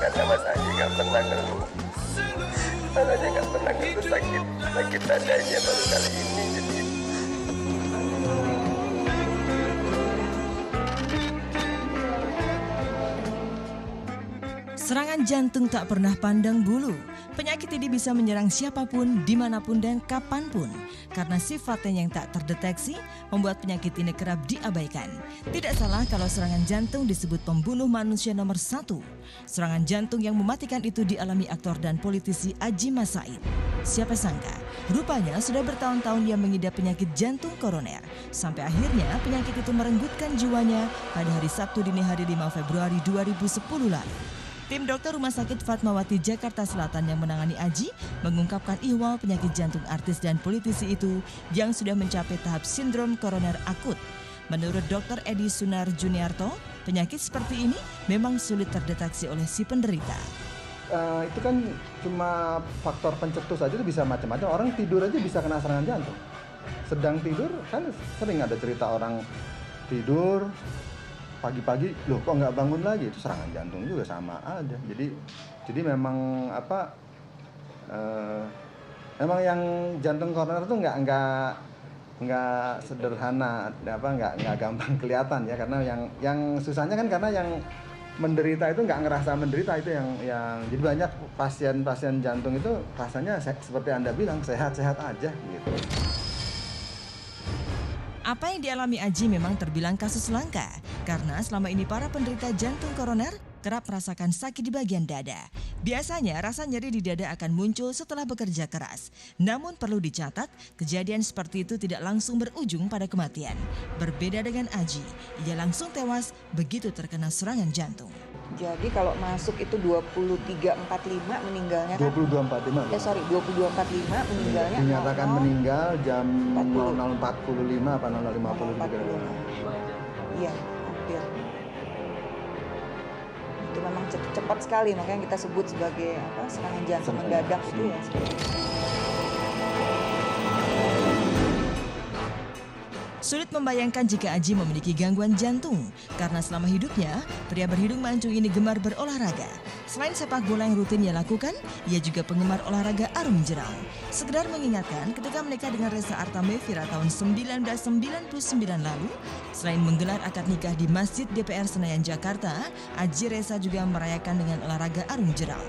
karena Mas Aji nggak pernah ngeluh. Mas Aji nggak pernah ngeluh sakit dadanya baru kali ini. Jadi serangan jantung tak pernah pandang bulu. Penyakit ini bisa menyerang siapapun, dimanapun dan kapanpun. Karena sifatnya yang tak terdeteksi, membuat penyakit ini kerap diabaikan. Tidak salah kalau serangan jantung disebut pembunuh manusia nomor 1. Serangan jantung yang mematikan itu dialami aktor dan politisi Adji Mas Said. Siapa sangka, rupanya sudah bertahun-tahun ia mengidap penyakit jantung koroner. Sampai akhirnya penyakit itu merenggutkan jiwanya pada hari Sabtu dini hari 5 Februari 2010 lalu. Tim dokter Rumah Sakit Fatmawati Jakarta Selatan yang menangani Adji mengungkapkan ihwal penyakit jantung artis dan politisi itu yang sudah mencapai tahap sindrom koroner akut. Menurut Dr. Edi Sunar Juniarto, penyakit seperti ini memang sulit terdeteksi oleh si penderita. Itu kan cuma faktor pencetus aja, itu bisa macam-macam. Orang tidur aja bisa kena serangan jantung. Sedang tidur kan sering ada cerita orang tidur pagi-pagi, loh kok nggak bangun lagi, itu serangan jantung juga sama aja. Jadi memang memang yang jantung koroner itu nggak sederhana, nggak gampang kelihatan ya, karena yang susahnya kan karena yang menderita itu nggak ngerasa menderita, itu yang jadi banyak pasien jantung itu rasanya seperti Anda bilang sehat-sehat aja gitu. Apa yang dialami Adji memang terbilang kasus langka, karena selama ini para penderita jantung koroner kerap merasakan sakit di bagian dada. Biasanya rasa nyeri di dada akan muncul setelah bekerja keras. Namun perlu dicatat, kejadian seperti itu tidak langsung berujung pada kematian. Berbeda dengan Adji, ia langsung tewas begitu terkena serangan jantung. Jadi kalau masuk itu 23.45 meninggalnya kan? 22.45. 22.45 meninggalnya. Dinyatakan meninggal jam 00.45 apa 00.50 gitu. Iya, hampir. Itu memang cepat sekali, makanya kita sebut sebagai serangan jantung mendadak itu ya. Sulit membayangkan jika Adji memiliki gangguan jantung, karena selama hidupnya, pria berhidung mancung ini gemar berolahraga. Selain sepak bola yang rutin ia lakukan, ia juga penggemar olahraga arum jeram. Sekedar mengingatkan, ketika menikah dengan Reza Artamevira tahun 1999 lalu, selain menggelar akad nikah di Masjid DPR Senayan Jakarta, Adji Reza juga merayakan dengan olahraga arum jeram.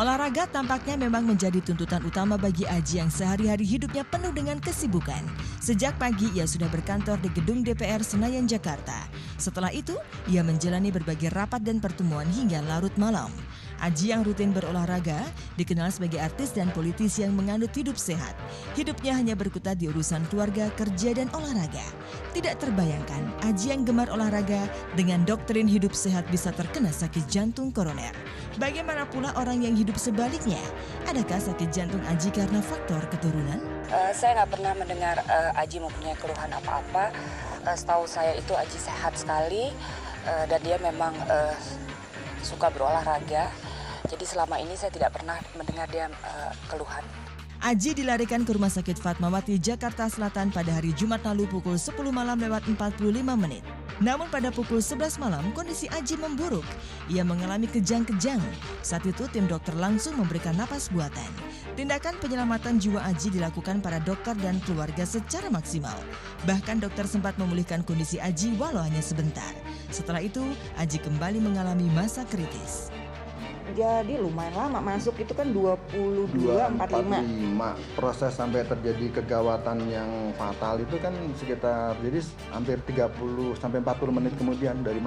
Olahraga tampaknya memang menjadi tuntutan utama bagi Adji yang sehari-hari hidupnya penuh dengan kesibukan. Sejak pagi ia sudah berkantor di gedung DPR Senayan Jakarta. Setelah itu, ia menjalani berbagai rapat dan pertemuan hingga larut malam. Adji yang rutin berolahraga dikenal sebagai artis dan politisi yang menganut hidup sehat. Hidupnya hanya berkutat di urusan keluarga, kerja, dan olahraga. Tidak terbayangkan Adji yang gemar olahraga dengan doktrin hidup sehat bisa terkena sakit jantung koroner. Bagaimana pula orang yang hidup sebaliknya? Adakah sakit jantung Adji karena faktor keturunan? Saya nggak pernah mendengar Adji mempunyai keluhan apa-apa. Setahu saya itu Adji sehat sekali dan dia memang suka berolahraga. Jadi selama ini saya tidak pernah mendengar dia keluhan. Adji dilarikan ke Rumah Sakit Fatmawati Jakarta Selatan pada hari Jumat lalu pukul 10 malam lewat 45 menit. Namun pada pukul 11 malam kondisi Adji memburuk. Ia mengalami kejang-kejang. Saat itu tim dokter langsung memberikan napas buatan. Tindakan penyelamatan jiwa Adji dilakukan para dokter dan keluarga secara maksimal. Bahkan dokter sempat memulihkan kondisi Adji walau hanya sebentar. Setelah itu Adji kembali mengalami masa kritis. Jadi lumayan lama masuk itu kan 22.45. Proses sampai terjadi kegawatan yang fatal itu kan sekitar jadi hampir 30 sampai 40 menit kemudian dari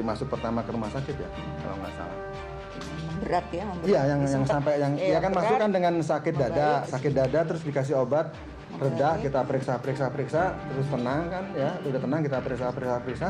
masuk pertama ke rumah sakit ya kalau nggak salah. Berat ya? Iya yang sampai yang ya kan masuk kan dengan sakit dada terus dikasih obat reda, kita periksa, terus tenang kan ya, udah tenang kita periksa.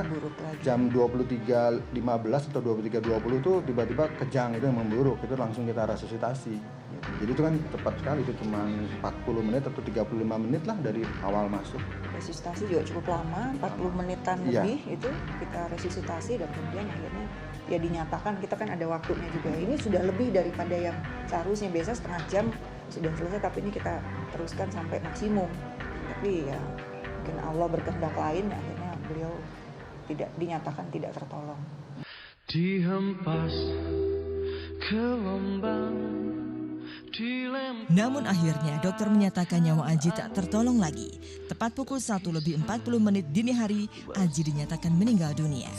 Buruk lagi. Jam 23.15 atau 23.20 tuh tiba-tiba kejang, itu yang memburuk, itu langsung kita resusitasi. Jadi itu kan cepat sekali, itu cuma 40 menit atau 35 menit lah dari awal masuk. Resusitasi juga cukup lama, 40 menitan Iya. lebih itu kita resusitasi, dan kemudian akhirnya ya dinyatakan, kita kan ada waktunya juga. Ini sudah lebih daripada yang seharusnya, biasa setengah jam sudah selesai, tapi ini kita teruskan sampai maksimum. Tapi ya mungkin Allah berkehendak lain, akhirnya beliau tidak dinyatakan tidak tertolong. Dihempas ke lembang. Namun akhirnya dokter menyatakan nyawa Aji tak tertolong lagi. Tepat pukul 1:40 dini hari, Aji dinyatakan meninggal dunia.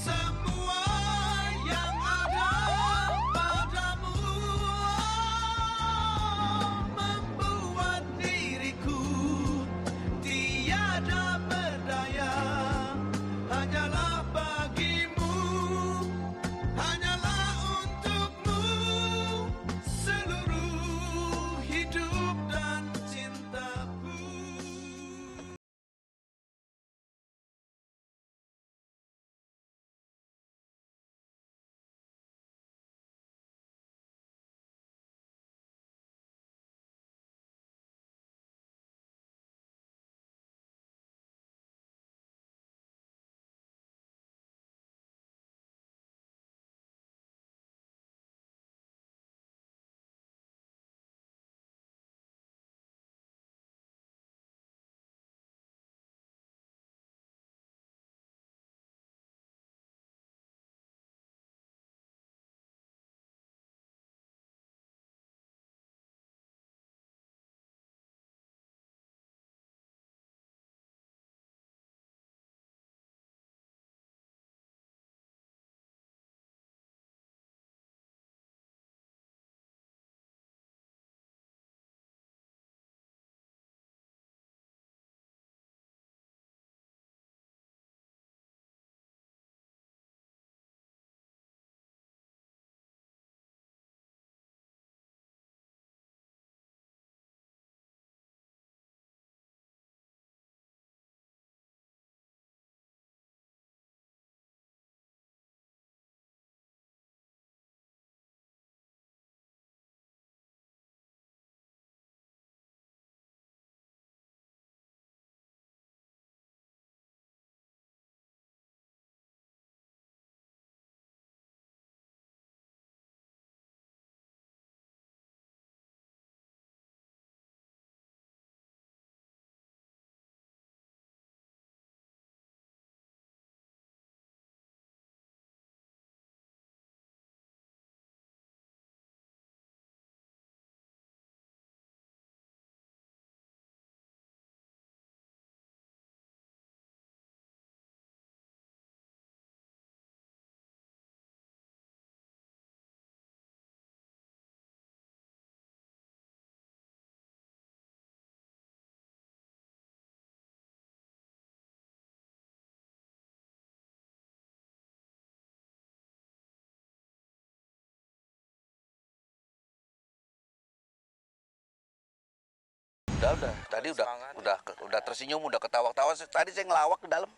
Udah. Tadi udah tersenyum, udah ketawa-tawa. Tadi saya ngelawak ke dalam.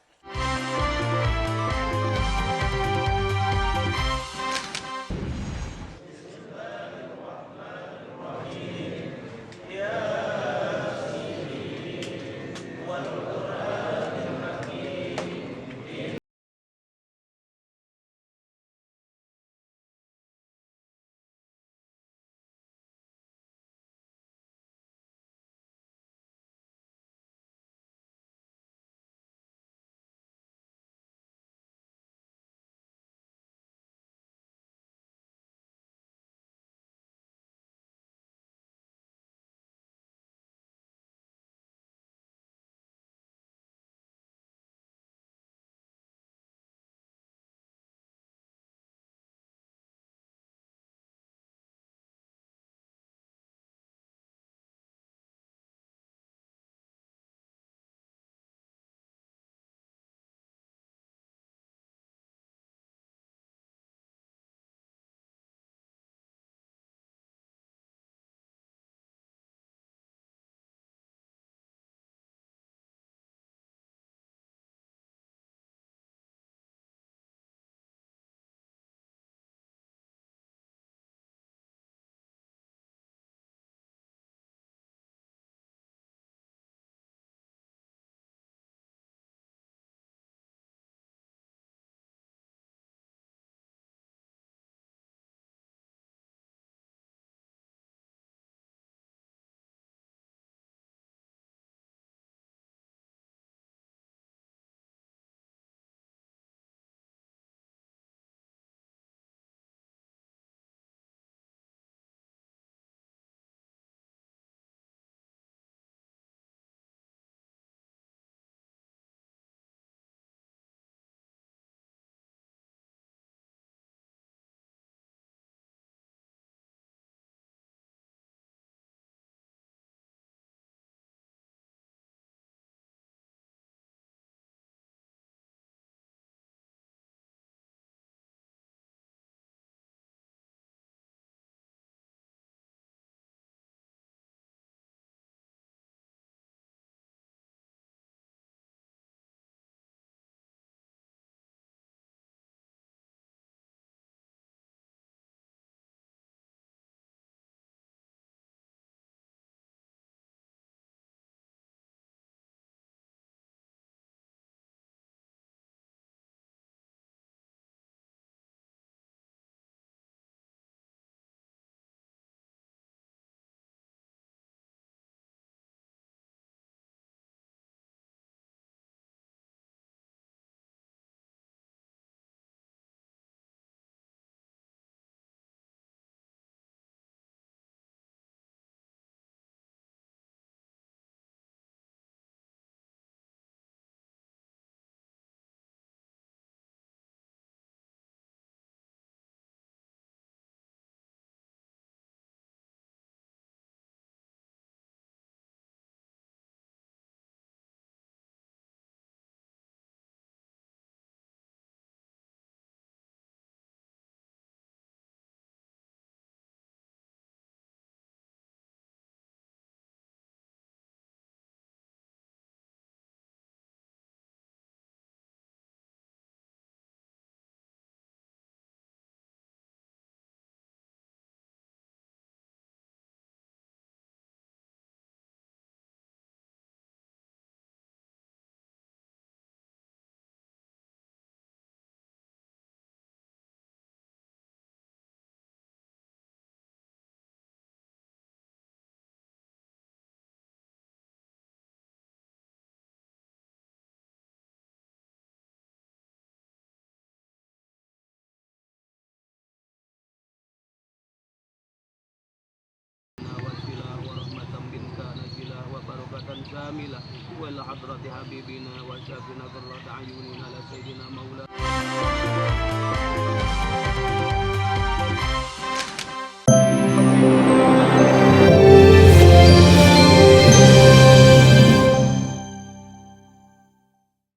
كاملة وإلى حضرة حبيبنا وشافنا قرة أعيننا على سيدنا مولانا